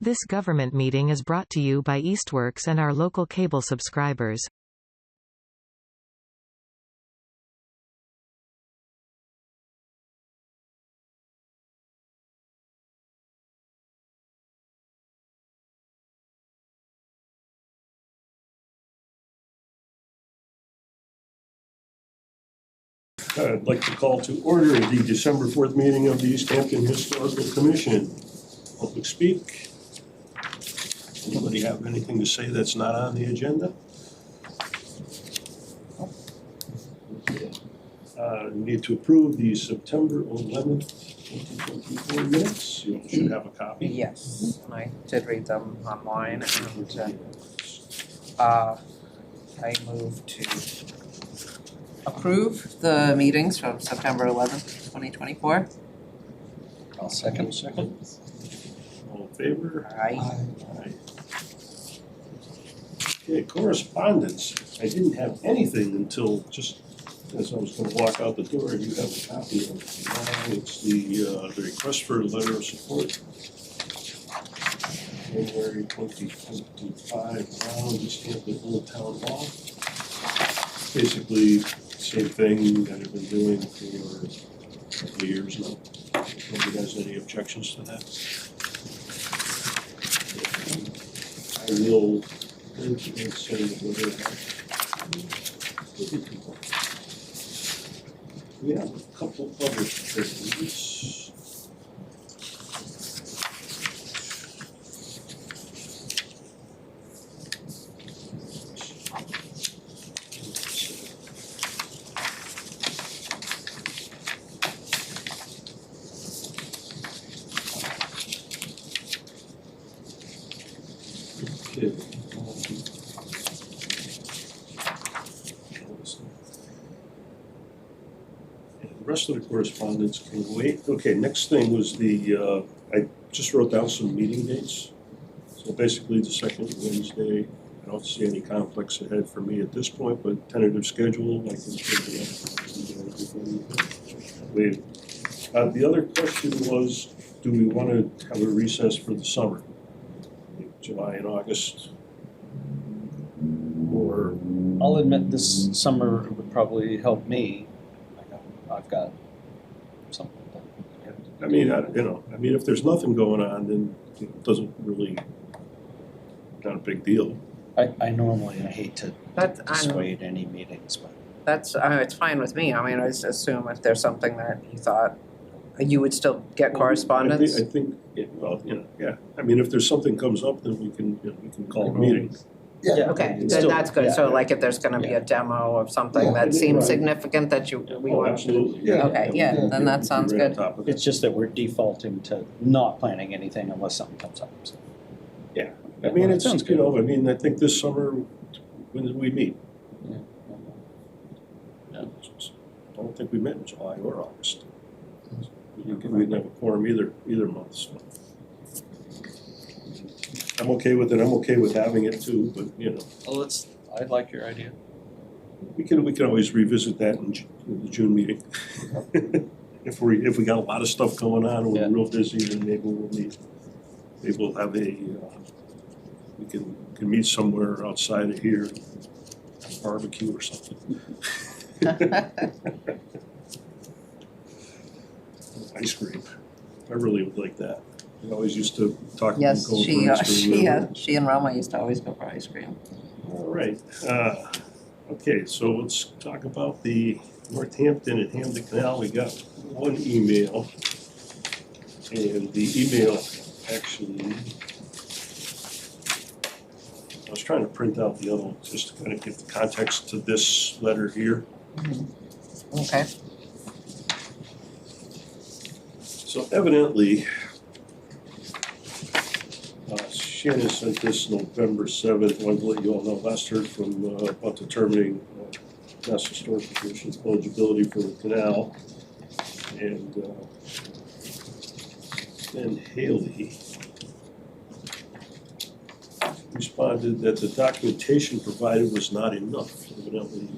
This government meeting is brought to you by Eastworks and our local cable subscribers. I'd like to call to order the December 4th meeting of the Easthampton Historical Commission. Public speak. Anybody have anything to say that's not on the agenda? Need to approve the September 11th, 2024 minutes. You should have a copy. Yes, and I did read them online, and I move to approve the meetings from September 11th, 2024. I'll second. All in favor? Aye. Aye. Okay, correspondence. I didn't have anything until just as I was going to walk out the door. You have a copy of it. It's the request for a letter of support. January 2025, around Easthampton Old Town Hall. Basically, same thing that I've been doing for a couple of years now. Nobody has any objections to that? I will send it over. We have a couple other things. Okay. The rest of the correspondence can wait. Okay, next thing was the, I just wrote down some meeting dates. So basically the second Wednesday, I don't see any conflicts ahead for me at this point, but tentative schedule, I can take it up. The other question was, do we want to have a recess for the summer? Like July and August? Or? I'll admit this summer would probably help me. I've got something. I mean, if there's nothing going on, then it doesn't really, not a big deal. I normally hate to dissuade any meetings, but That's, it's fine with me. I mean, I just assume if there's something that you thought, you would still get correspondence? I think, yeah. I mean, if there's something comes up, then we can call a meeting. yeah. Okay, then Still, that's good. yeah. So like if there's gonna be a demo of something that seems significant that we Oh, want. absolutely. Yeah. Okay, yeah, then that sounds Right on good. top of it. It's just that we're defaulting to not planning anything unless something comes up. So. Yeah, I mean, Well, it's, sounds good. I think this summer, when did we meet? Yeah. I don't think we met in July or August. We didn't have a quorum either month, so. I'm okay with it, I'm okay with having it too, but, Well, I like your idea. we can always revisit that in the June meeting. If we got a lot of stuff going on, and we're real busy, then maybe we'll meet. Maybe we'll have we can meet somewhere outside of here, barbecue or something. Ice cream, I really would like that. I always used to talk about Yes, going for ice cream. she and Roma used to always go for ice cream. All right, okay, so let's talk about the Northampton and Hamden Canal. We got one email, and the email actually, I was trying to print out the other one just to kind of give the context to this letter here. Okay. So evidently, Shannon sent this November 7th. I wanted to let you all know, last heard from about determining Mass Historical Commission's eligibility for the canal. And then Haley responded that the documentation provided was not enough. Evidently,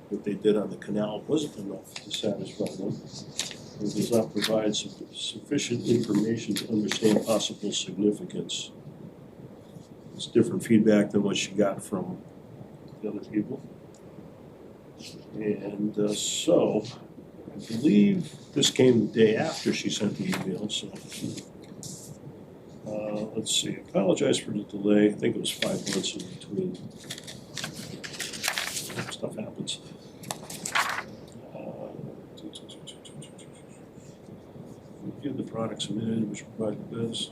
what they did on the canal wasn't enough to satisfy them. It does not provide sufficient information to understand possible significance. it's different feedback than what she got from the other people. And so, I believe this came the day after she sent the email, so. Let's see, apologize for the delay, I think it was 5 months in between. Stuff happens. Review the products submitted, which provide the best.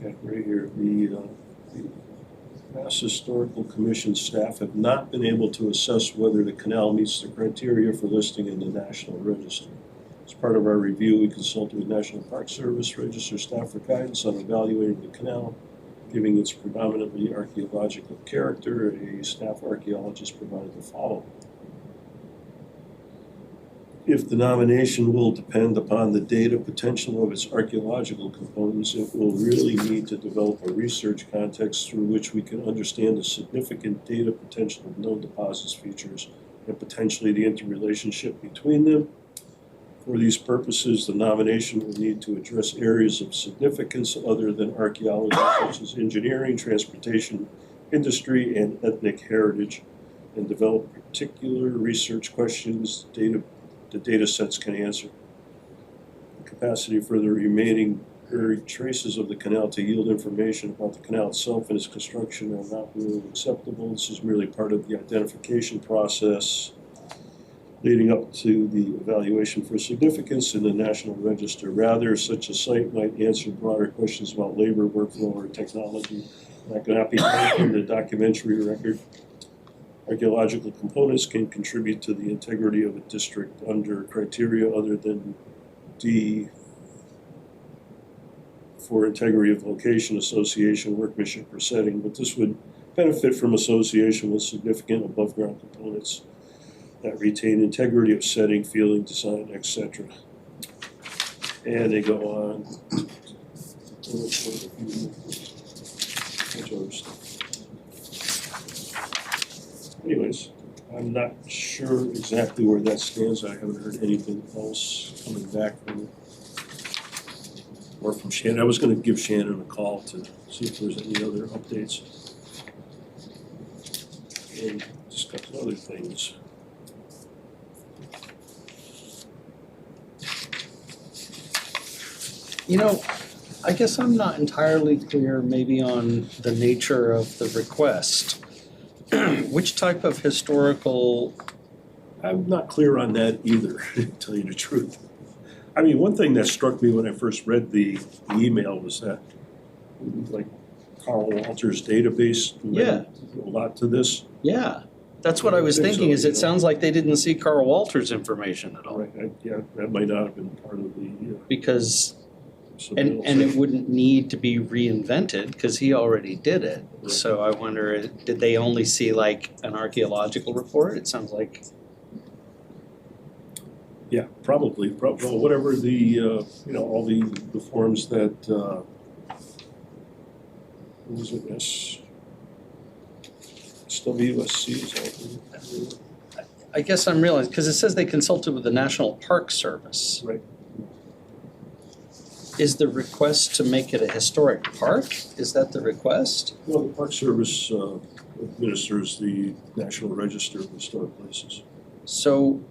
Okay, right here, the Mass Historical Commission staff have not been able to assess whether the canal meets the criteria for listing in the National Register. As part of our review, we consulted with National Park Service Register staff for guidance on evaluating the canal, giving its predominantly archaeological character. A staff archaeologist provided the following. If the nomination will depend upon the data potential of its archaeological components, it will really need to develop a research context through which we can understand the significant data potential of known deposits, features, and potentially the interrelationship between them. For these purposes, the nomination will need to address areas of significance other than archaeology, such as engineering, transportation, industry, and ethnic heritage, and develop particular research questions the data sets can answer. The capacity for the remaining buried traces of the canal to yield information about the canal itself and its construction are not really acceptable. This is merely part of the identification process leading up to the evaluation for significance in the National Register. Rather, such a site might answer broader questions about labor, workflow, or technology that cannot be found in the documentary record. Archaeological components can contribute to the integrity of a district under criteria other than D for integrity of location, association, workmanship, or setting, but this would benefit from association with significant above-ground components that retain integrity of setting, feeling, design, etc. And they go on. Anyways, I'm not sure exactly where that stands. I haven't heard anything else coming back from it or from Shannon. I was going to give Shannon a call to see if there's any other updates and discuss other things. You know, I guess I'm not entirely clear maybe on the nature of the request. Which type of historical? I'm not clear on that either, to tell you the truth. I mean, one thing that struck me when I first read the email was that, like, Carl Walter's database led a lot to this. Yeah, that's what I was thinking, is it sounds like they didn't see Carl Walter's information at all. Right, yeah, that might not have been part of the. Because, and it wouldn't need to be reinvented, because he already did it. Right. So I wonder, did they only see like an archaeological report? It sounds like. Yeah, probably, well, whatever the, all the forms that, what was it, SWSC is all. I guess I'm realizing, because it says they consulted with the National Park Service. Right. Is the request to make it a historic park? Is that the request? Well, the Park Service administers the National Register of Historic Places. So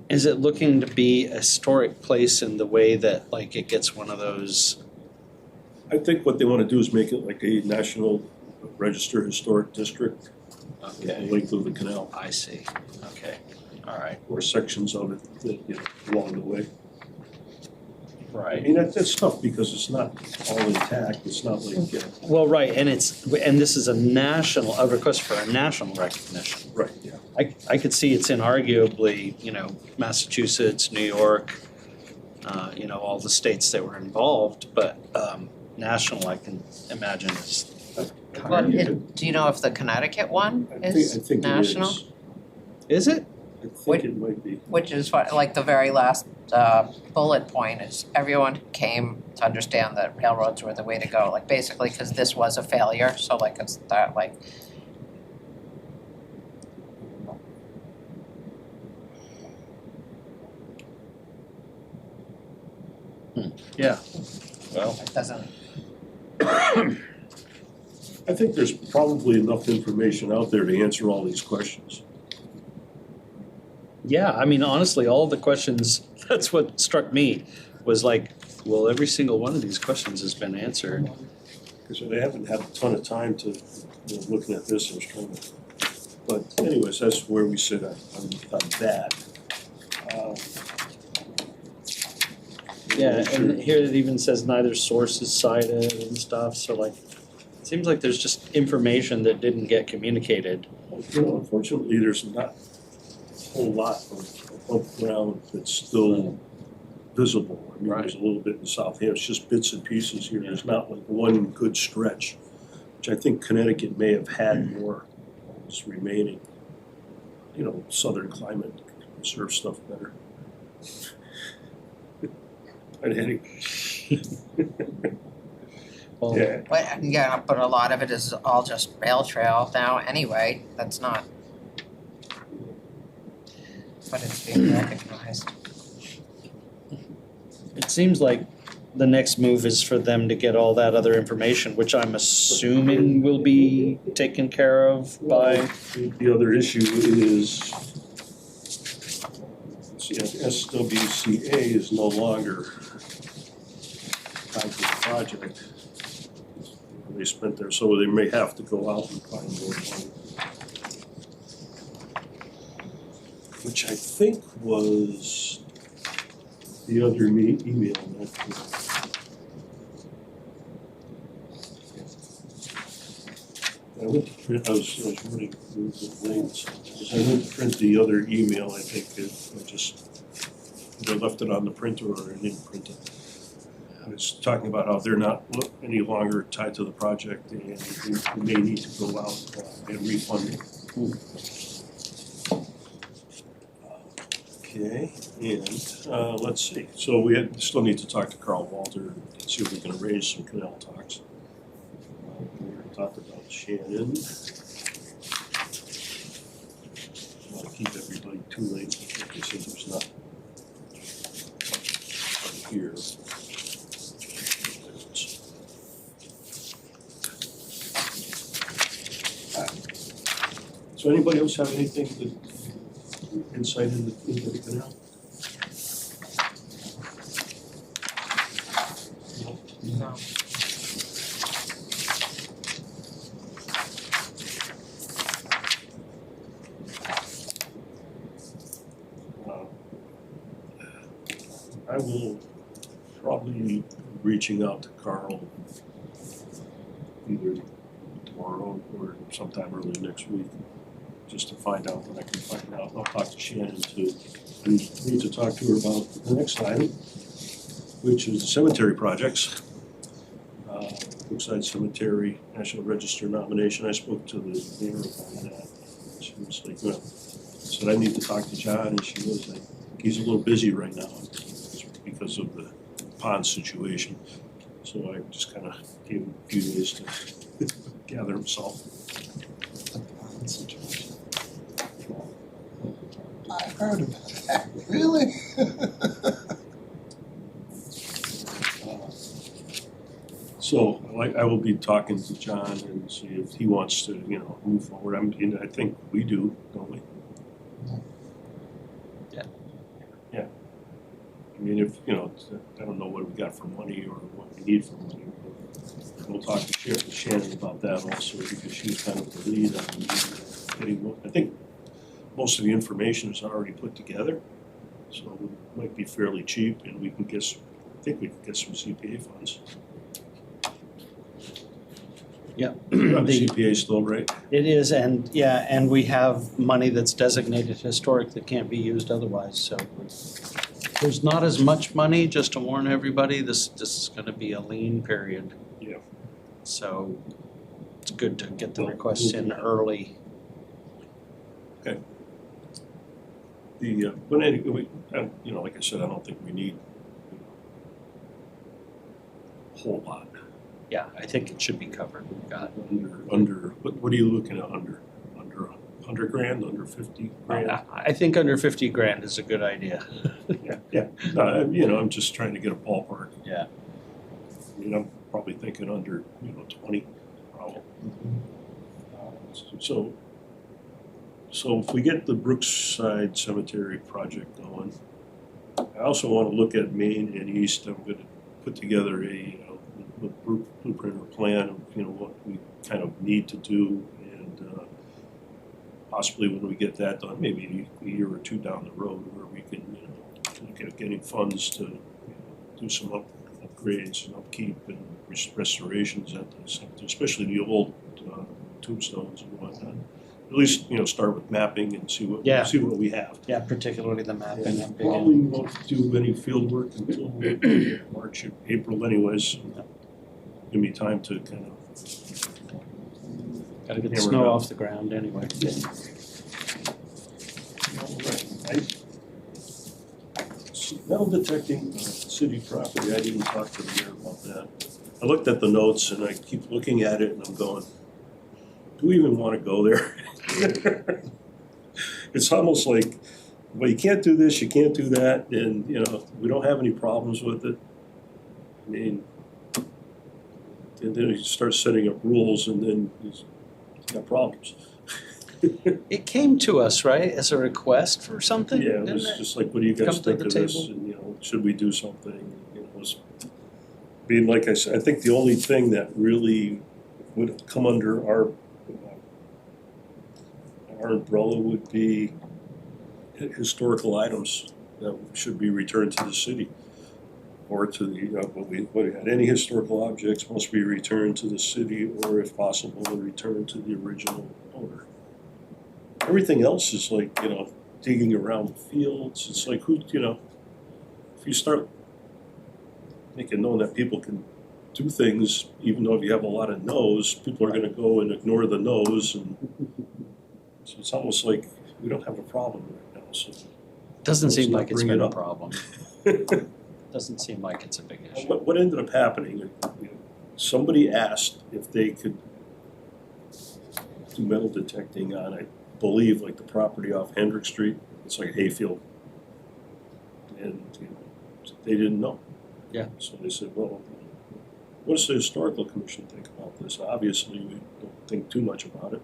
is it looking to be a historic place in the way that like it gets one of those? I think what they want to do is make it like a National Register Historic District. The length of the canal. I see. Okay. All right. Or sections of it that, along the way. Right. I mean, that's tough because it's not all intact. It's not like. Well, right, and this is a request for a national recognition. Right. Yeah. I could see it's in arguably, Massachusetts, New York, all the states that were involved, but national, I can imagine is. Well, do you know if the Connecticut one is I think national? It Is it? I think it might be. Which is what, like the very last bullet point is everyone came to understand that railroads were the way to go, like basically because this was a failure, so like it's that like Yeah, well, It doesn't, I think there's probably enough information out there to answer all these questions. yeah, I mean, honestly, all the questions, that's what struck me, was like, well, every single one of these questions has been answered. Because they haven't had a ton of time to, looking at this, I was trying to, but anyways, that's where we sit on that. Yeah, and here it even says neither source is cited and stuff, so like, it seems like there's just information that didn't get communicated. Unfortunately, there's not a whole lot of above ground that's still visible. I mean, there's a little bit in South Hampshire, it's just bits and pieces here. There's not like one good stretch, which I think Connecticut may have had more is remaining. Southern climate conserves stuff better. But anyway. Well, Yeah, but a lot of it is all just rail trail now anyway, that's not. But it's being recognized. it seems like the next move is for them to get all that other information, which I'm assuming will be taken care of by. the other issue is SWCA is no longer tied to the project. They spent there, so they may have to go out and find more money. Which I think was the other email that I went to print, I was running through the links. I went to print the other email, I think, I just either left it on the printer or I didn't print it. I was talking about how they're not any longer tied to the project and they may need to go out and refund it. Okay, and let's see, so we still need to talk to Carl Walter and see if we can arrange some canal talks. We already talked about Shannon. I want to keep everybody too late, like I said, there's not here. So anybody else have anything insight into the canal? No. I will probably be reaching out to Carl either tomorrow or sometime early next week, just to find out what I can find out. I'll talk to Shannon too. I need to talk to her about the next item, which is the cemetery projects. Brookside Cemetery National Register nomination. I spoke to the mayor about that. She was like, well, I said I need to talk to John, and she was like, he's a little busy right now because of the pond situation. So I just kind of gave him a few days to gather himself. I heard about that. Really? So I will be talking to John and see if he wants to, move forward. I think we do, don't we? Yeah. Yeah. I mean, if, I don't know what we got for money or what we need for money. But we'll talk to Shannon about that also, because she's kind of the lead on getting, I think most of the information is already put together. So it might be fairly cheap and we can I think we can get some CPA funds. Yeah. The CPA still, right? It is, and we have money that's designated historic that can't be used otherwise, so there's not as much money, just to warn everybody, this is gonna be a lean period. Yeah. So it's good to get the requests in early. Okay. But anyway, like I said, I don't think we need a whole lot. Yeah, I think it should be covered, we've got. Under, what are you looking at under 100 grand, under 50 grand? I think under 50 grand is a good idea. Yeah. I'm just trying to get a ballpark. Yeah. I mean, I'm probably thinking under, 20, probably. So if we get the Brookside Cemetery project going, I also want to look at Main and East. I'm going to put together a blueprint or plan of, what we kind of need to do, and possibly when we get that done, maybe a year or two down the road, where we can, look at getting funds to do some upgrades and upkeep and restorations at the cemetery, especially the old tombstones and whatnot. At least, start with mapping and see what we have. Yeah, particularly the mapping. And probably won't do any field work until March or April anyways. Give me time to kind of. Gotta get the snow off the ground anyway. Metal detecting city property, I didn't talk to the mayor about that. I looked at the notes and I keep looking at it and I'm going, do we even want to go there? It's almost like, well, you can't do this, you can't do that, and, we don't have any problems with it. I mean, and then you start setting up rules and then you got problems. It came to us, right, as a request for something? Yeah, it was just like, what do you guys Come to think the of this? table? And, should we do something? It was being, like I said, I think the only thing that really would come under our umbrella would be historical items that should be returned to the city, or to the, what we had, any historical objects must be returned to the city, or if possible, returned to the original owner. Everything else is like, digging around the fields. It's like, if you start making known that people can do things, even though if you have a lot of no's, people are gonna go and ignore the no's, and so it's almost like we don't have a problem right now, so. Doesn't seem Let's like not it's bring been it a up. problem. Doesn't seem like it's a big issue. What ended up happening, somebody asked if they could do metal detecting on, I believe, like the property off Hendrick Street. It's like a hayfield. And they didn't know. Yeah. So they said, well, what does the historical commission think about this? Obviously, we don't think too much about it.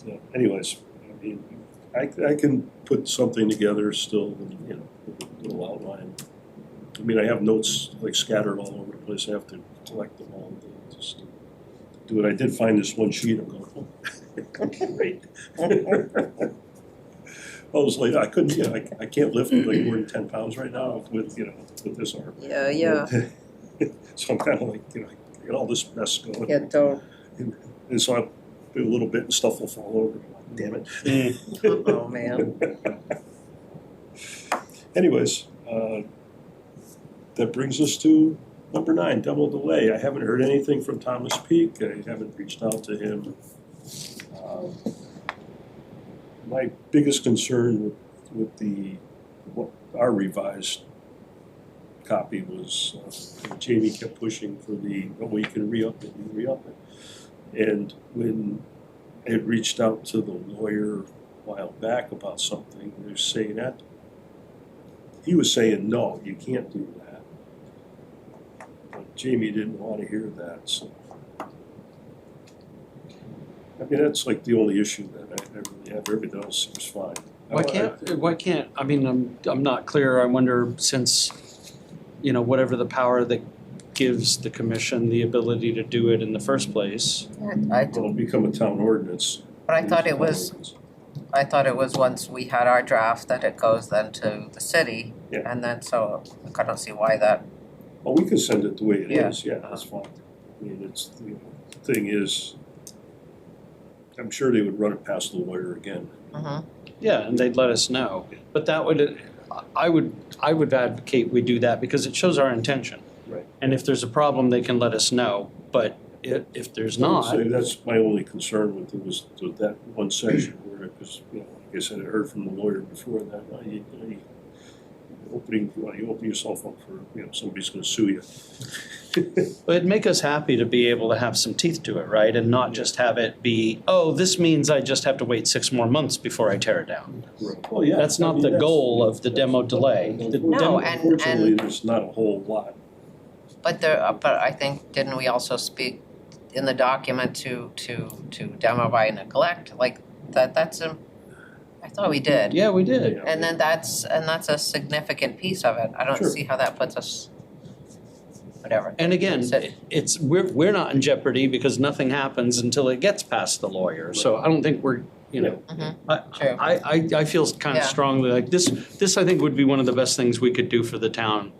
But, anyways, I mean, I can put something together still, with a little outline. I mean, I have notes like scattered all over the place. I have to collect them all and just do it. I did find this one sheet. I'm going, oh, great. I was like, I couldn't, I can't lift like more than 10 pounds right now with this arm. Yeah. So I'm kind of like, I got all this mess going. Yeah, don't. And so I do a little bit and stuff will fall over. Damn it. Oh, man. Anyways, that brings us to number 9, demo delay. I haven't heard anything from Thomas Peak. I haven't reached out to him. My biggest concern with our revised copy was Jamie kept pushing for you can re-up it, And when I had reached out to the lawyer a while back about something, they were saying that, he was saying, no, you can't do that. But Jamie didn't want to hear that, so. I mean, that's like the only issue that I really have. Everything else seems fine. Why can't, I mean, I'm not clear. I wonder, since, whatever the power that gives the commission the ability to do it in the first place. It'll become a town ordinance. But I thought it was once we had our draft that it goes then to the city. Yeah. And then so I don't see why that. Well, we can send it the way it Yeah. is. Yeah, that's fine. I mean, the thing is, I'm sure they would run it past the lawyer again. Mhm. Yeah, and they'd let us know. But that I would advocate we do that because it shows our intention. Right. And if there's a problem, they can let us know. But if there's not, So that's my only concern with it, was with that one section where, because, like I said, I heard from the lawyer before that, you open yourself up for, somebody's gonna sue you. But it'd make us happy to be able to have some teeth to it, right? And not just have it be, oh, this means I just have to wait 6 more months before I tear it down. Well, yeah. That's not the goal of the demo delay. The No, demo- Unfortunately, there's not a whole lot. But I think, didn't we also speak in the document to demo by neglect? Like, I thought we did. Yeah, we did. And then that's a significant piece of it. I don't Sure. see how that puts us, whatever. And again, Sit. we're not in jeopardy because nothing happens until it gets past the lawyer. So I don't think we're, Mhm. True. I feel kind of Yeah. strongly like this I think would be one of the best things we could do for the town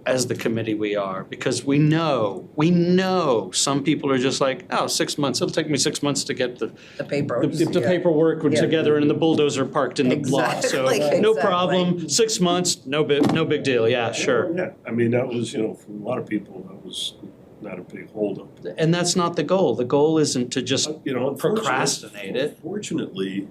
as the committee we are, because we know some people are just like, oh, 6 months, it'll take me 6 months to get the The paper. paperwork Yeah. together and the bulldozer parked in the lot, so Exactly, no exactly. problem, 6 months, no big deal, yeah, sure. Yeah, I mean, that was, for a lot of people, that was not a big holdup. And that's not the goal. The goal isn't to just Unfortunately- procrastinate it. Fortunately,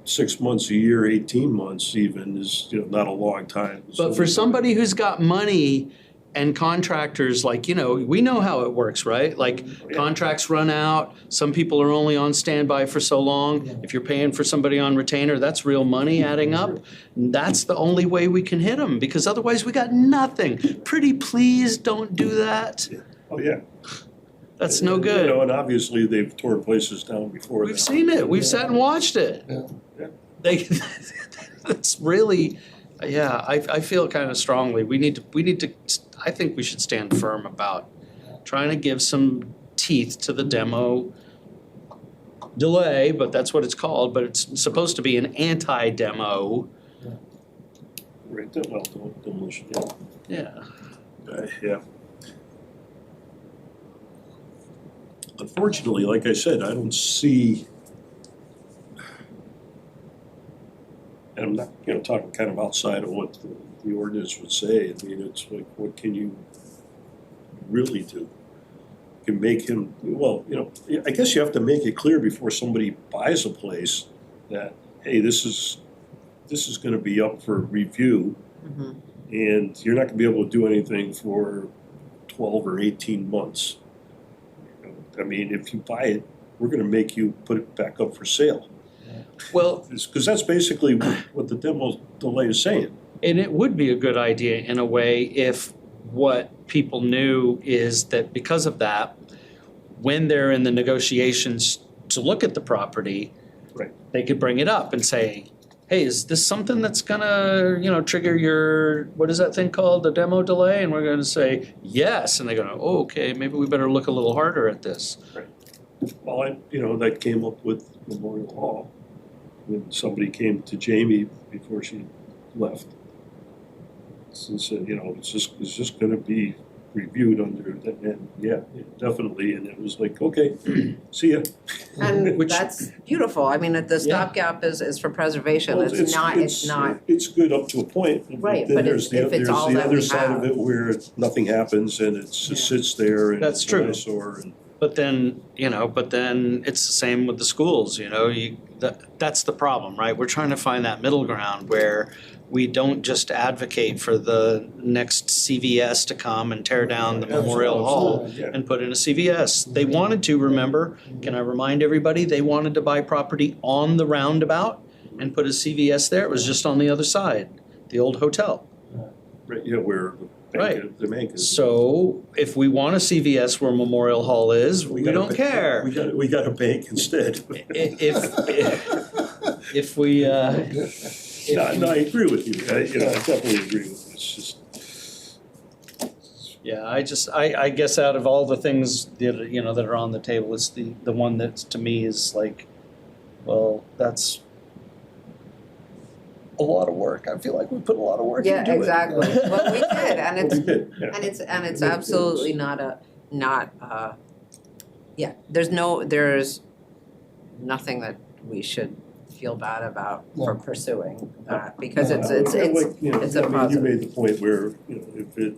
6 months, a year, 18 months even is, not a long time. But for somebody who's got money and contractors, like, we know how it works, right? Like, Yeah. contracts run out, some people are only on standby for so long. If you're paying for somebody on retainer, that's real money adding up. That's the only way we can hit them, because otherwise we got nothing. Pretty please don't do that. Oh, yeah. That's no good. And obviously, they've torn places down before. We've that. seen it. We've sat and watched it. Yeah. Yeah. It's really, yeah, I feel kind of strongly, we need to, I think we should stand firm about trying to give some teeth to the demo delay, but that's what it's called, but it's supposed to be an anti-demo. Right, demolition, yeah. Yeah. Yeah. Unfortunately, like I said, I don't see, and I'm not, talking kind of outside of what the ordinance would say. I mean, it's like, what can you really do? You can make him, well, I guess you have to make it clear before somebody buys a place that, hey, this is gonna be up for review, Mhm. and you're not gonna be able to do anything for 12 or 18 months. I mean, if you buy it, we're gonna make you put it back up for sale. Well, Because that's basically what the demo delay is saying. and it would be a good idea in a way if what people knew is that because of that, when they're in the negotiations to look at the property, Right. they could bring it up and say, hey, is this something that's gonna, trigger your, what is that thing called, the demo delay? And we're gonna say, yes, and they're gonna, oh, okay, maybe we better look a little harder at this. Well, that came up with Memorial Hall. When somebody came to Jamie before she left and said, is this gonna be reviewed under, that? And yeah, definitely, and it was like, okay, see ya. And Which- that's beautiful. I mean, the stopgap is for preservation. Well, It's not, It's good up to a point. Right, Then but there's if it's all There's that the we other side have. of it where nothing happens and it just sits there and That's it's true. an eyesore and. But then it's the same with the schools, that's the problem, right? We're trying to find that middle ground where we don't just advocate for the next CVS to come and tear down the Memorial Hall Absolutely, yeah. and put in a CVS. They wanted to, remember, can I remind everybody, they wanted to buy property on the roundabout and put a CVS there. It was just on the other side, the old hotel. Right, yeah, where Right. the bank is. So if we want a CVS where Memorial Hall is, we got a don't bank- care. We got a bank instead. If we, No, I agree with you. I definitely agree with you. It's just, yeah, I guess out of all the things that, that are on the table, it's the one that to me is like, well, that's a lot of work. I feel like we put a lot of work yeah, into it. exactly. Well, we did, and well, it's we did, yeah. and it's absolutely not yeah, there's nothing that we should feel bad about for pursuing that, because it's Like, it's a I mean, you positive. made the point where, if it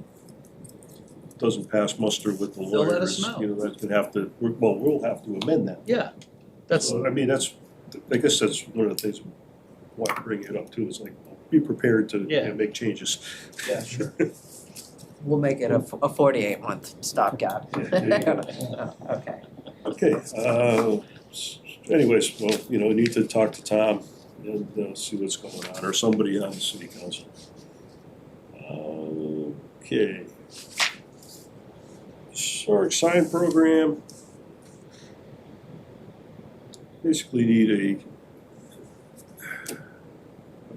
doesn't pass muster with the They'll let us lawyers, know. that's gonna have to, we'll have to amend that. Yeah, that's, So, I mean, I guess that's one of the things why I bring it up too, is like, well, be prepared to Yeah. make changes. Yeah, sure. We'll make it a 48-month stopgap. Yeah, there you go. Okay. Okay, anyways, well, we need to talk to Tom and see what's going on, or somebody on the city council. Okay. Historic sign program. Basically need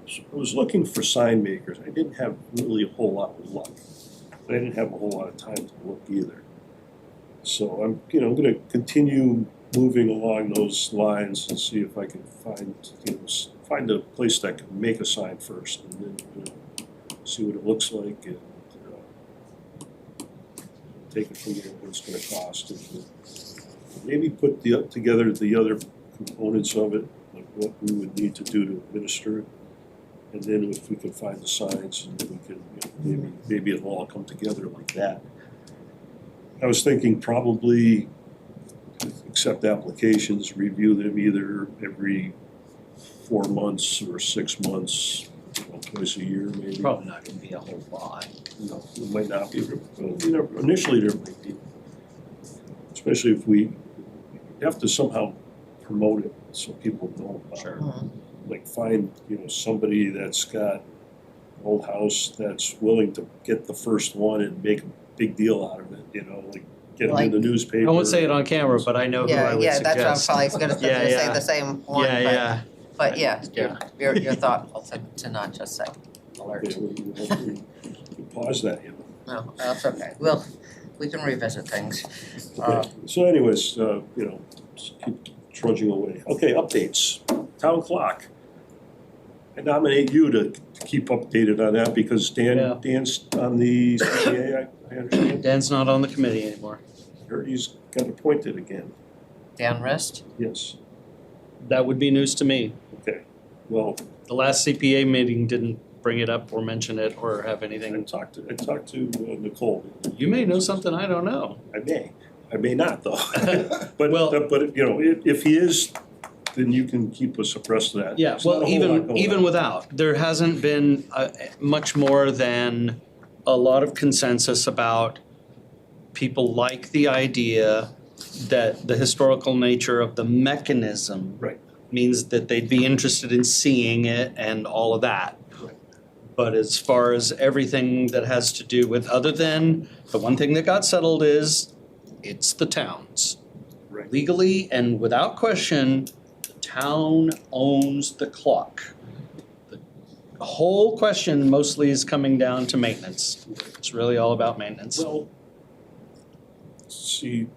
I was looking for sign makers. I didn't have really a whole lot of luck. But I didn't have a whole lot of time to look either. So I'm gonna continue moving along those lines and see if I can find a place that can make a sign first, and then see what it looks like, and take it from there, what it's gonna cost, and maybe put together the other components of it, like what we would need to do to administer it. And then if we can find the signs, and we can, maybe it'll all come together like that. I was thinking probably accept applications, review them either every 4 months or 6 months, twice a year maybe. Probably not gonna be a whole lot. No, it might not be, well, initially there might be. Especially if we have to somehow promote it so people know about it. Sure. Like find, somebody that's got an old house that's willing to get the first one and make a big deal out of it, like get them in the newspaper. I won't say it on camera, but I know who I would Yeah, suggest. that's what I'm probably gonna say the same one, Yeah, but yeah, Yeah. you're thoughtful to not just say alert. Okay, we pause that, No, that's okay. We can revisit things. Okay, so anyways, just keep trudging away. Okay, updates. Town clock. I nominate you to keep updated on that because Yeah. Dan's on the CPA, I understand. Dan's not on the committee anymore. I heard he's got appointed again. Dan Rist? Yes, That would be news to me. okay. Well, The last CPA meeting didn't bring it up or mention it or have I anything. talked to Nicole. You may know something I don't know. I may not though. But, Well- if he is, then you can keep us abreast of that. Yeah, There's not well, a whole lot even going even on. without, there hasn't been much more than a lot of consensus about people like the idea that the historical nature of the mechanism Right. means that they'd be interested in seeing it and all of that. Right. But as far as everything that has to do with, other than the one thing that got settled is, it's the town's. Right. Legally and without question, the town owns the clock. The whole question mostly is coming down to maintenance. It's really all about maintenance. Well, see,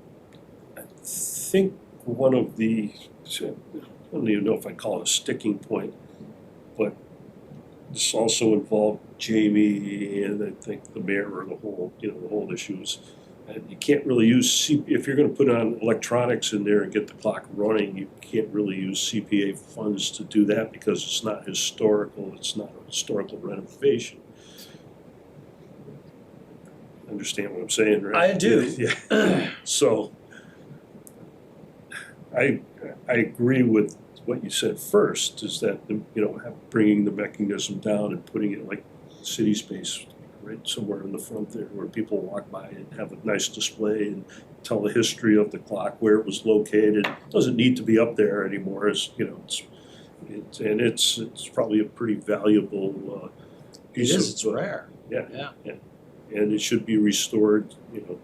I think one of the, I don't even know if I call it a sticking point, but this also involved Jamie and I think the mayor or the whole issues. And you can't really use, if you're gonna put on electronics in there and get the clock running, you can't really use CPA funds to do that because it's not historical, it's not a historical renovation. Understand what I'm saying, right? I do. Yeah. So, I agree with what you said first, is that, bringing the mechanism down and putting it like city space, right somewhere in the front there where people walk by and have a nice display and tell the history of the clock, where it was located. It doesn't need to be up there anymore, it's probably a pretty valuable It piece is, of. it's rare. Yeah. And it should be restored,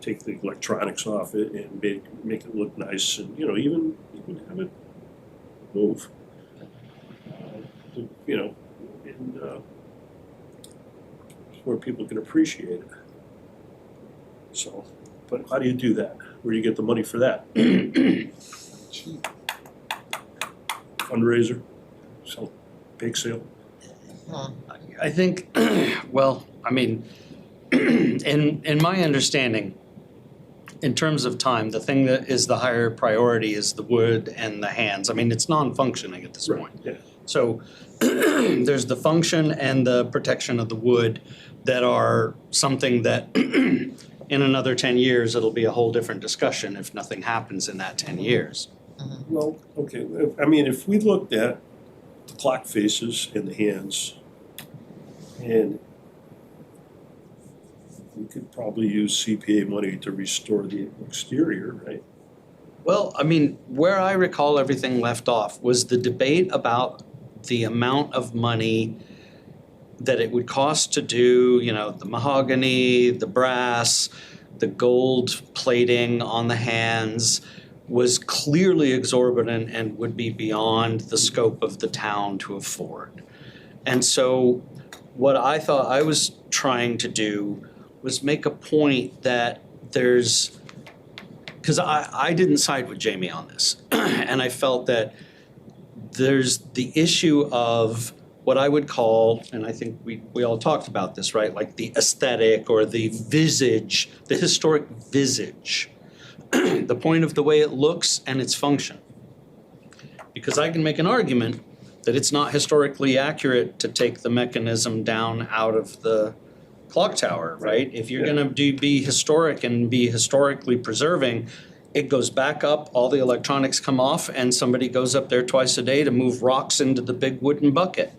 take the electronics off it and make it look nice and, even have it move. And where people can appreciate it. So, but how do you do that? Where do you get the money for that? Cheap. Fundraiser? Sell, bake sale? I think, well, I mean, in my understanding, in terms of time, the thing that is the higher priority is the wood and the hands. I mean, it's non-functioning at this point. Yeah. So there's the function and the protection of the wood that are something that in another 10 years, it'll be a whole different discussion if nothing happens in that 10 years. Well, okay, if we looked at the clock faces and the hands, And we could probably use CPA money to restore the exterior, right? Well, I mean, where I recall everything left off was the debate about the amount of money that it would cost to do, the mahogany, the brass, the gold plating on the hands was clearly exorbitant and would be beyond the scope of the town to afford. And so what I thought I was trying to do was make a point that because I didn't side with Jamie on this, and I felt that there's the issue of what I would call, and I think we all talked about this, right? Like the aesthetic or the visage, the historic visage, the point of the way it looks and its function. Because I can make an argument that it's not historically accurate to take the mechanism down out of the clock tower, right? If you're gonna be historic and be historically preserving, it goes back up, all the electronics come off, and somebody goes up there twice a day to move rocks into the big wooden bucket.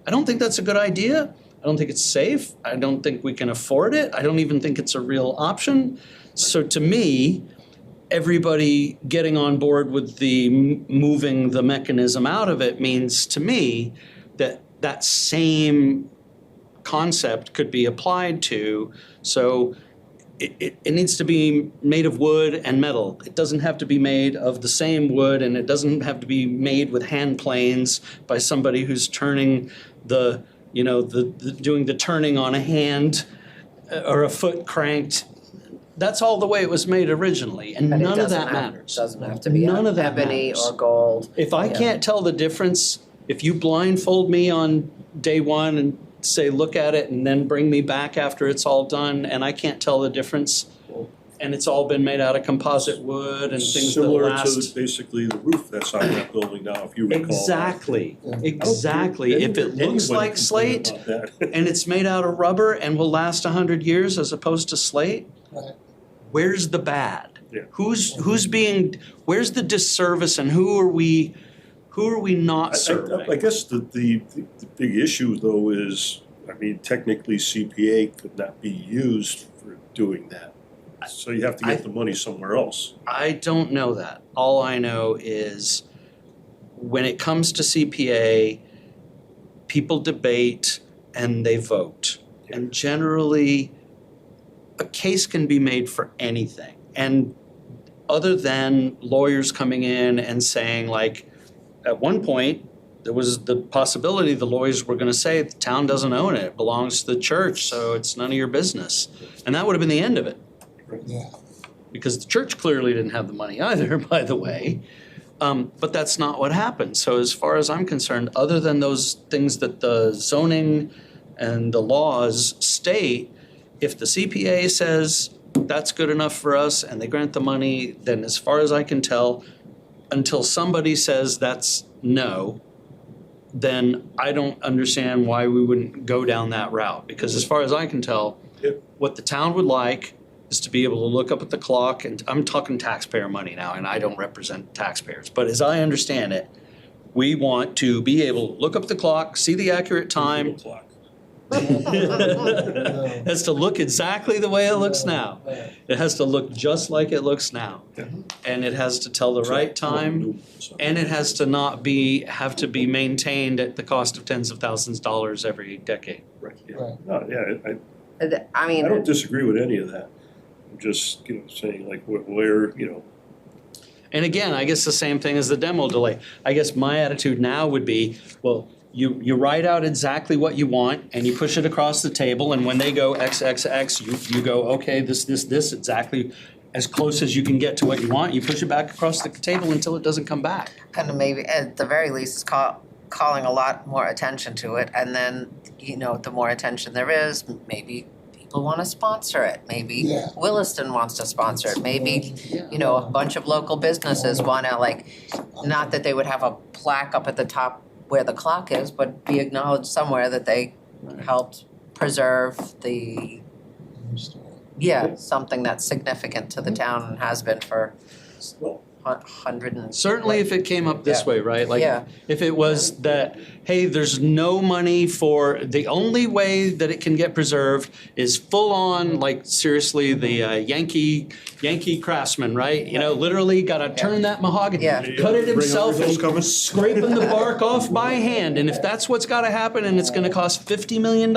I don't think that's a good idea. I don't think it's safe. I don't think we can afford it. I don't even think it's a real option. So to me, everybody getting on board with the moving the mechanism out of it means to me that that same concept could be applied to. So it needs to be made of wood and metal. It doesn't have to be made of the same wood, and it doesn't have to be made with hand planes by somebody who's turning doing the turning on a hand or a foot cranked. That's all the way it was made originally, and But it none of doesn't that have- matters. Doesn't have to be None of that ebony matters. or gold. If I can't tell the difference, if you blindfold me on day one and say, look at it, and then bring me back after it's all done, and I can't tell the difference, and it's all been made out of composite wood and things that Similar last. to basically the roof that's on that building now, if you recall. Exactly, Yeah. exactly. If it looks like slate and it's made out of rubber and will last 100 years as opposed to slate, Right. where's the bad? Yeah. Where's the disservice, and who are we not serving? I guess the big issue though is, I mean, technically CPA could not be used for doing that. So you have to get the money somewhere else. I don't know that. All I know is when it comes to CPA, people debate and they vote. And generally, a case can be made for anything. And other than lawyers coming in and saying, like, at one point, there was the possibility the lawyers were going to say the town doesn't own it, it belongs to the church, so it's none of your business. And that would have been the end of it. Yeah. Because the church clearly didn't have the money either, by the way. But that's not what happened. So as far as I'm concerned, other than those things that the zoning and the laws state, if the CPA says that's good enough for us and they grant the money, then as far as I can tell, until somebody says that's no, then I don't understand why we wouldn't go down that route. Because as far as I can tell, Yep. what the town would like is to be able to look up at the clock, and I'm talking taxpayer money now, and I don't represent taxpayers. But as I understand it, we want to be able to look up the clock, see the accurate time. Clock. It has to look exactly the way it looks now. It has to look just like it looks now. Yeah. And it has to tell the right time, and it has to not have to be maintained at the cost of tens of thousands of dollars every decade. Right, yeah. Right. No, yeah, I I don't mean, disagree with any of that. I'm just, saying like where, And again, I guess the same thing as the demo delay. I guess my attitude now would be, well, you write out exactly what you want and you push it across the table, and when they go XXX, you go, okay, this, exactly as close as you can get to what you want. You push it back across the table until it doesn't come back. kind of maybe, at the very least, it's calling a lot more attention to it. And then, the more attention there is, maybe people want to sponsor it. Maybe Yeah. Williston wants to sponsor it. Maybe, a bunch of local businesses want to, not that they would have a plaque up at the top where the clock is, but be acknowledged somewhere that they helped preserve something that's significant to the town and has been for well, hundred and. Certainly if it came up this way, right? Like, Yeah. if it was that, hey, there's no money for, the only way that it can get preserved is full on, like, seriously, the Yankee craftsman, right? You know, literally gotta turn that mahogany, Yeah. cut it Bring himself over those and coming. scraping the bark off by hand. And if that's what's gotta happen and it's gonna cost $50 million,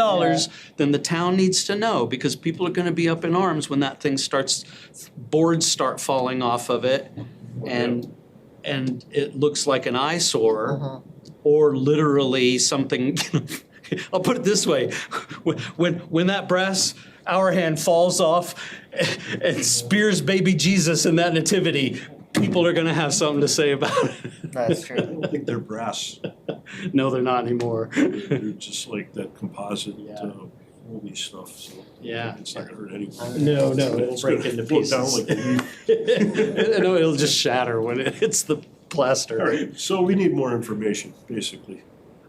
then the town needs to know, because people are gonna be up in arms when that thing starts, boards start falling off of it. And it looks like an eyesore, or literally something. I'll put it this way: when that brass hour hand falls off and spears baby Jesus in that nativity, people are going to have something to say about it. That's I true. don't think they're brass. No, they're not anymore. They're just like that composite, Yeah. holy stuff, so. Yeah. It's not gonna hurt anyone. No, it'll It's break gonna into float down pieces. like a leaf. No, it'll just shatter when it hits the plaster. All right, so we need more information, basically.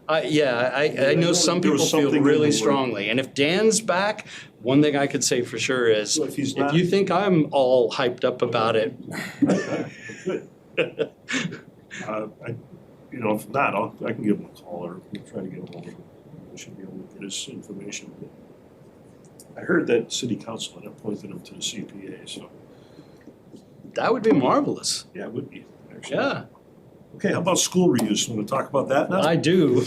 I know some There people was feel something in the really word. strongly, and if Dan's back, one thing I could say for sure is, So if he's if not- you think I'm all hyped up about it, Good. If not, I can give him a call or we'll try to get him over. I should be able to get his information. I heard that city council had appointed him to the CPA, so, that would be marvelous. yeah, it would be, actually. Yeah, Okay, how about school reuse? Want to talk about that now? I do.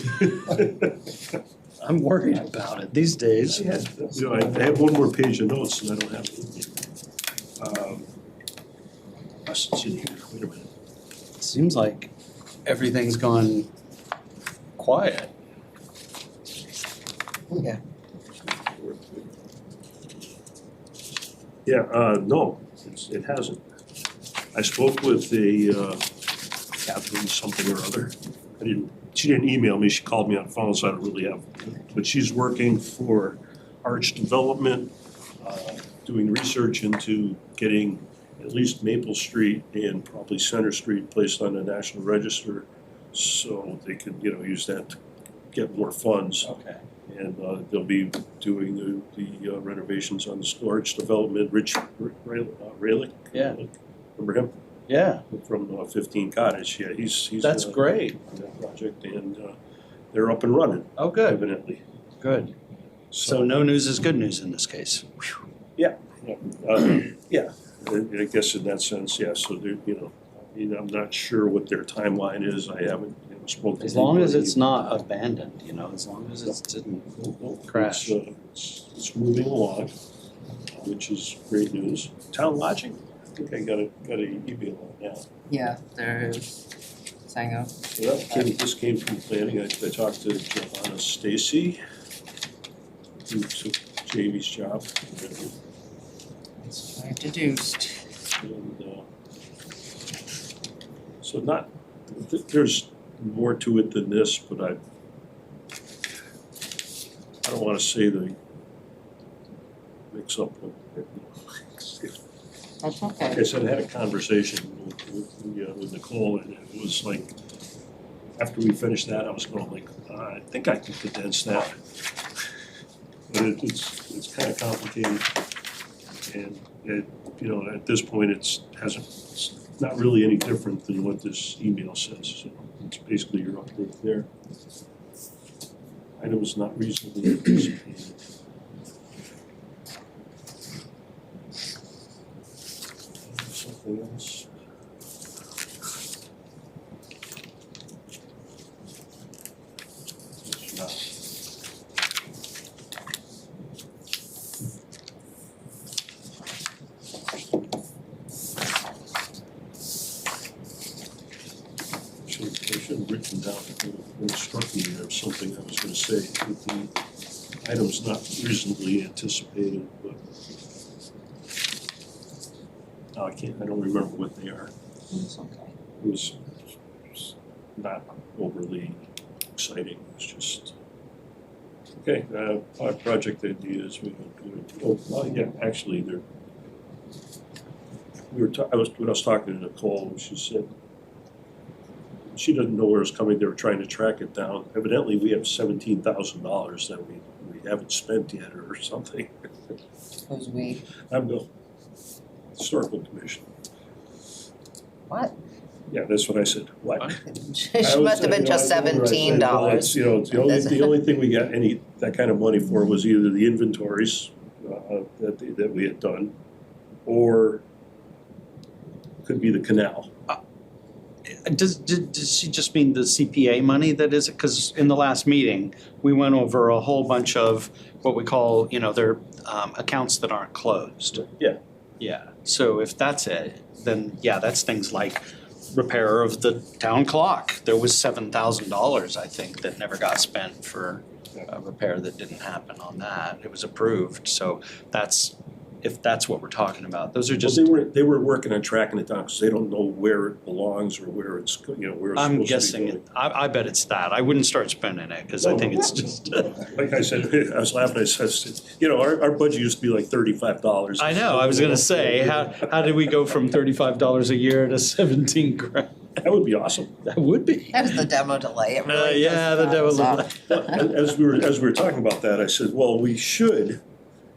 I'm worried about it these days. I have one more page of notes and I don't have it. It's in here, wait a minute. It seems like everything's gone quiet. Yeah. Yeah, no, it hasn't. I spoke with Catherine something or other. She didn't email me, she called me on the phone, so I don't really have, but she's working for Arch Development, doing research into getting at least Maple Street and probably Center Street placed on the National Register, so they can, use that to get more funds. Okay. And they'll be doing the renovations on the storage development, Rich Raylick. Yeah. Remember him? Yeah, From 15 Cottage, yeah, he's. that's great. On that project, and they're up and running, Oh, good, evidently. good. So no news is good news in this case. Yeah, I guess in that sense, yeah, so they're, I'm not sure what their timeline is, I haven't, spoken to As long as anybody. it's not abandoned, as long as it didn't crash. It's moving along, which is great news. Town lodging, I think I got an email on that. Yeah, there is. Sango. So this came from planning, I talked to Johanna Stacy, who took Jamie's job. That's what I deduced. And, so there's more to it than this, but I don't wanna say the mix up with, That's like okay. I said, I had a conversation with Nicole, and it was like, after we finished that, I was going like, I think I can condense that. But it's kind of complicated, and at this point, it's not really any different than what this email says, so it's basically your update there. Items not reasonably anticipated. Something else? It's not. I should have written down, it struck me there, something I was gonna say, with the items not reasonably anticipated, but I don't remember what they are. It's okay. It was not overly exciting, it was just, okay, our project ideas, actually, I was talking to Nicole, and she said, she doesn't know where it's coming, they were trying to track it down. Evidently, we have $17,000 that we haven't spent yet or something. Who's we? I'm the Historical Commission. What? Yeah, that's what I said, what? She must have been just $17. You know, the only thing we got that kind of money for was either the inventories that we had done, or could be the canal. Does she just mean the CPA money that is, because in the last meeting, we went over a whole bunch of what we call, their accounts that aren't closed. Yeah. Yeah, so if that's it, then yeah, that's things like repair of the town clock. There was $7,000, I think, that never got spent for a repair that didn't happen on that. It was approved, so if that's what we're talking about. Those are just. Well, they were working on tracking it down because they don't know where it belongs or where it's where it's I'm supposed to be guessing I bet it's that. I wouldn't start spending it because I think it's just. Like I said, I was laughing. I said, our budget used to be like $35. I know. I was going to say, how did we go from $35 a year to 17 grand? That would be awesome. That would be. That was the demo delay. It really Yeah, the demo delay. As we were talking about that, I said, well, we should.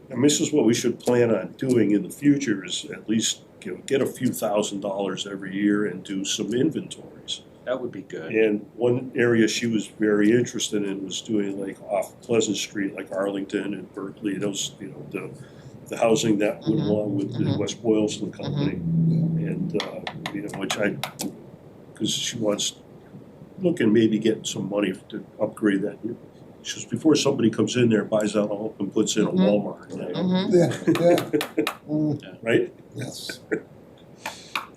And this is what we should plan on doing in the future: is at least get a few $1,000s every year and do some inventories. That would be good. And one area she was very interested in was doing like off Pleasant Street, like Arlington and Berkeley. Those, the housing that went along with the West Boylston Company, and which because she wants looking maybe getting some money to upgrade that. She says, before somebody comes in there, buys out all and puts in a Walmart. Right? Yes.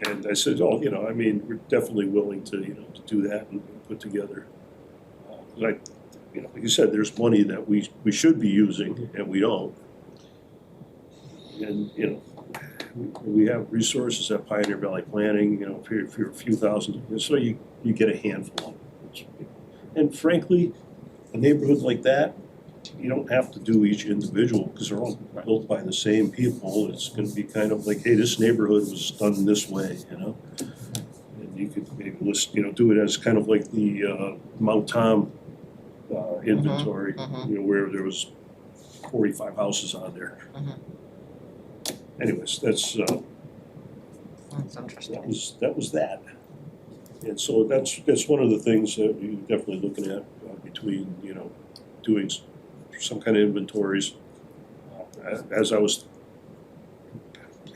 And I said, we're definitely willing to do that and put together. Like you said, there's money that we should be using and we don't. And we have resources at Pioneer Valley Planning. For a few thousand, so you get a handful of it. And frankly, a neighborhood like that, you don't have to do each individual because they're all built by the same people. It's going to be kind of like, hey, this neighborhood was done this way, And you could maybe list, do it as kind of like the Mount Tom inventory, where there was 45 houses on there. Anyways, that's interesting. That was that. And so that's one of the things that we're definitely looking at between, doing some kind of inventories. As I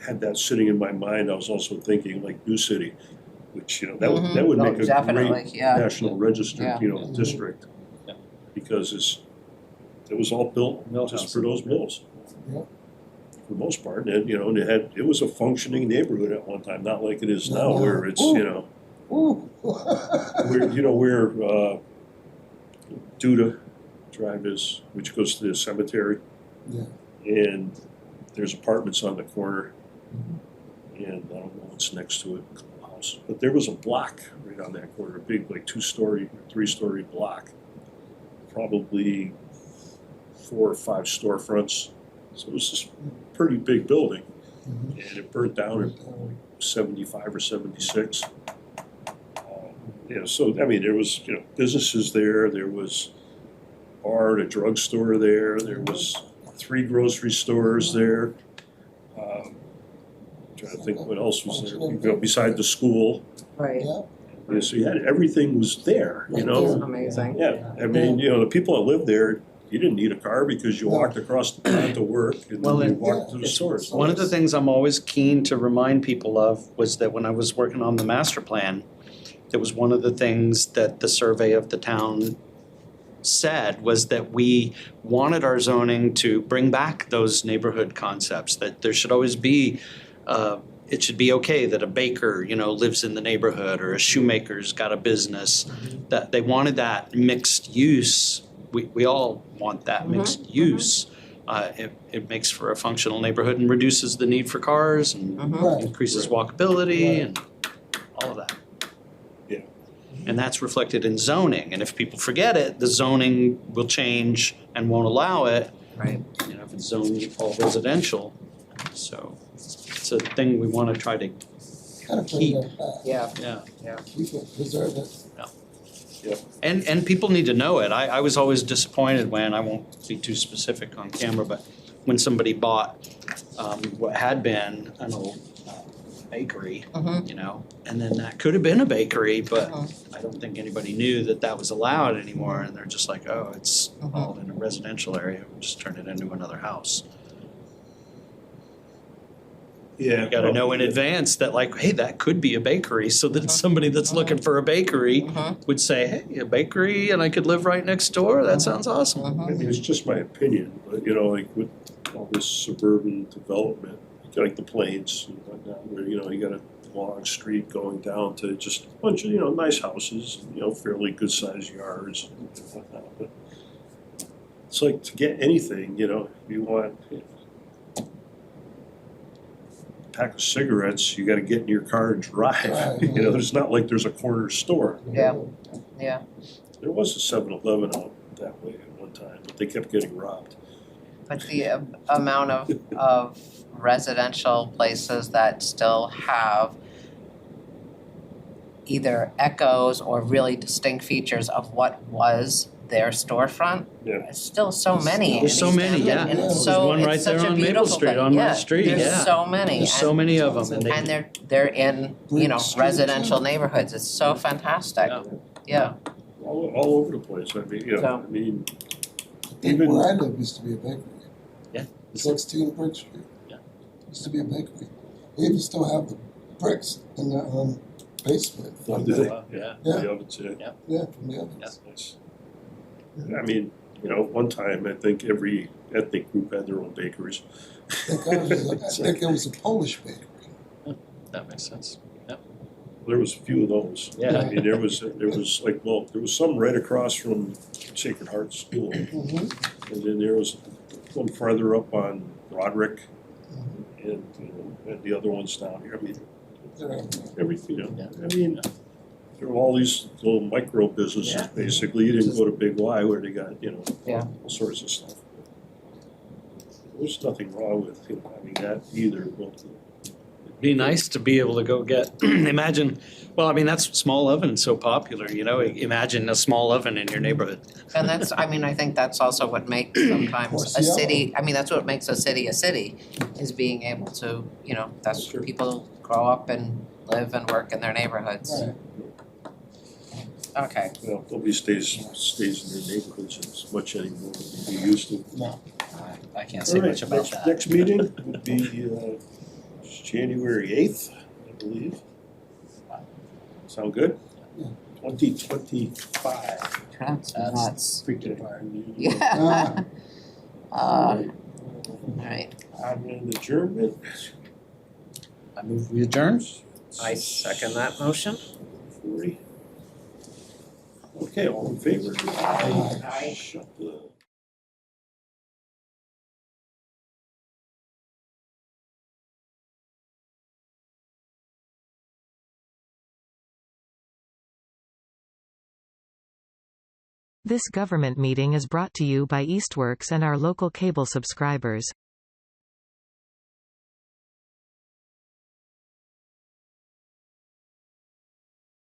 had that sitting in my mind, I was also thinking like New City, which, that would make a great national registered, district. Yeah. Because it was all built just for those mills. Yeah. For the most part, and it was a functioning neighborhood at one time, not like it is now, where it's where Duda Drive is, which goes to the cemetery, and there's apartments on the corner, and I don't know what's next to it, house, but there was a block right on that corner, a big like 2-story, 3-story block, probably 4 or 5 storefronts. So it was this pretty big building, and it burnt down in 75 or 76. So there was businesses there. There was a bar and a drugstore there. There was 3 grocery stores there. Trying to think what else was there. Beside the school. Right. So you had everything was there. Amazing. Yeah, the people that lived there. You didn't need a car because you walked across the pond to work and then you walked to the stores. One of the things I'm always keen to remind people of was that when I was working on the master plan, it was one of the things that the survey of the town said was that we wanted our zoning to bring back those neighborhood concepts, that there should always be, it should be okay that a baker, lives in the neighborhood, or a shoemaker's got a business, that they wanted that mixed use. We all want that mixed use. It makes for a functional neighborhood and reduces the need for cars and increases walkability and all of that. Yeah. And that's reflected in zoning. And if people forget it, the zoning will change and won't allow it. Right. If it's zoned all residential. So it's a thing we want to try to Kind of keep. bring that back. Yeah. Keep it, preserve it. And people need to know it. I was always disappointed when, I won't be too specific on camera, but when somebody bought what had been an old bakery, Mhm. you know, and then that could have been a bakery, but Mhm. I don't think anybody knew that that was allowed anymore, and they're just like, oh, it's Mhm. all in a residential area, we'll just turn it into another house. Yeah. You gotta know in advance that like, hey, that could be a bakery, so that somebody that's looking for a bakery Mhm. would say, hey, a bakery and I could live right next door, that sounds awesome. I mean, it's just my opinion, but you know, like with all this suburban development, like the Plains and whatnot, where, you know, you got a long street going down to just a bunch of, you know, nice houses, and, you know, fairly good sized yards and whatnot, but it's like to get anything, you know, you want a pack of cigarettes, you gotta get in your car and drive, Right. you know, it's not like there's a corner store. Yeah. Yeah. There was a 7-Eleven out that way at one time, but they kept getting robbed. But the amount of residential places that still have either echoes or really distinct features of what was their storefront, Yeah. there's still so many in There's so many, Easthampton, yeah. and There's it's so, one right it's such there a on Maple beautiful Street, thing. on my Yeah, street, there's yeah. so many, There's so many of them, and they're in, you know, Brick Street, residential too. neighborhoods, it's so fantastic, Yeah. yeah. All over the place, I mean, you know, So- I mean, Even where I live used to be a bakery. Yeah. 16 Brick Street. Yeah. Used to be a bakery. They even still have the bricks in the basement. Oh, from do the- they? Yeah. Yeah. the ovens, yeah. Yeah, from the ovens. That's- I mean, you know, one time, I think every ethnic group had their own bakeries. I think it was a Polish bakery. That makes sense. There was a few of those. Yeah. I mean, there was like, well, there was some right across from Sacred Heart School. Mm-hmm. And then there was one farther up on Roderick and, you know, and the other ones down here. I mean, you know, I mean, there were all these little micro businesses, Yeah. basically. You didn't go to Big Y where they got, you know, Yeah. all sorts of stuff. There's nothing wrong with, you know, having that either, but Be nice to be able to go get, imagine, well, I mean, that's small oven's so popular, you know, imagine a small oven in your neighborhood. And that's, I mean, I think that's also what makes sometimes a city, I mean, that's what makes a city, is being able to, you know, that's Sure. people grow up and live and work in their neighborhoods. Right. Okay, well, nobody stays in their neighborhoods as much anymore as they used to. No. I can't All right, next meeting would be January 8th, I believe. All good? Yeah. 2025. that's nuts. freaking hard. Yeah. All right, And adjournment. I move we adjourn. I second that motion. 40. Okay, all in favor? Aye. Shut the. This government meeting is brought to you by Eastworks and our local cable subscribers.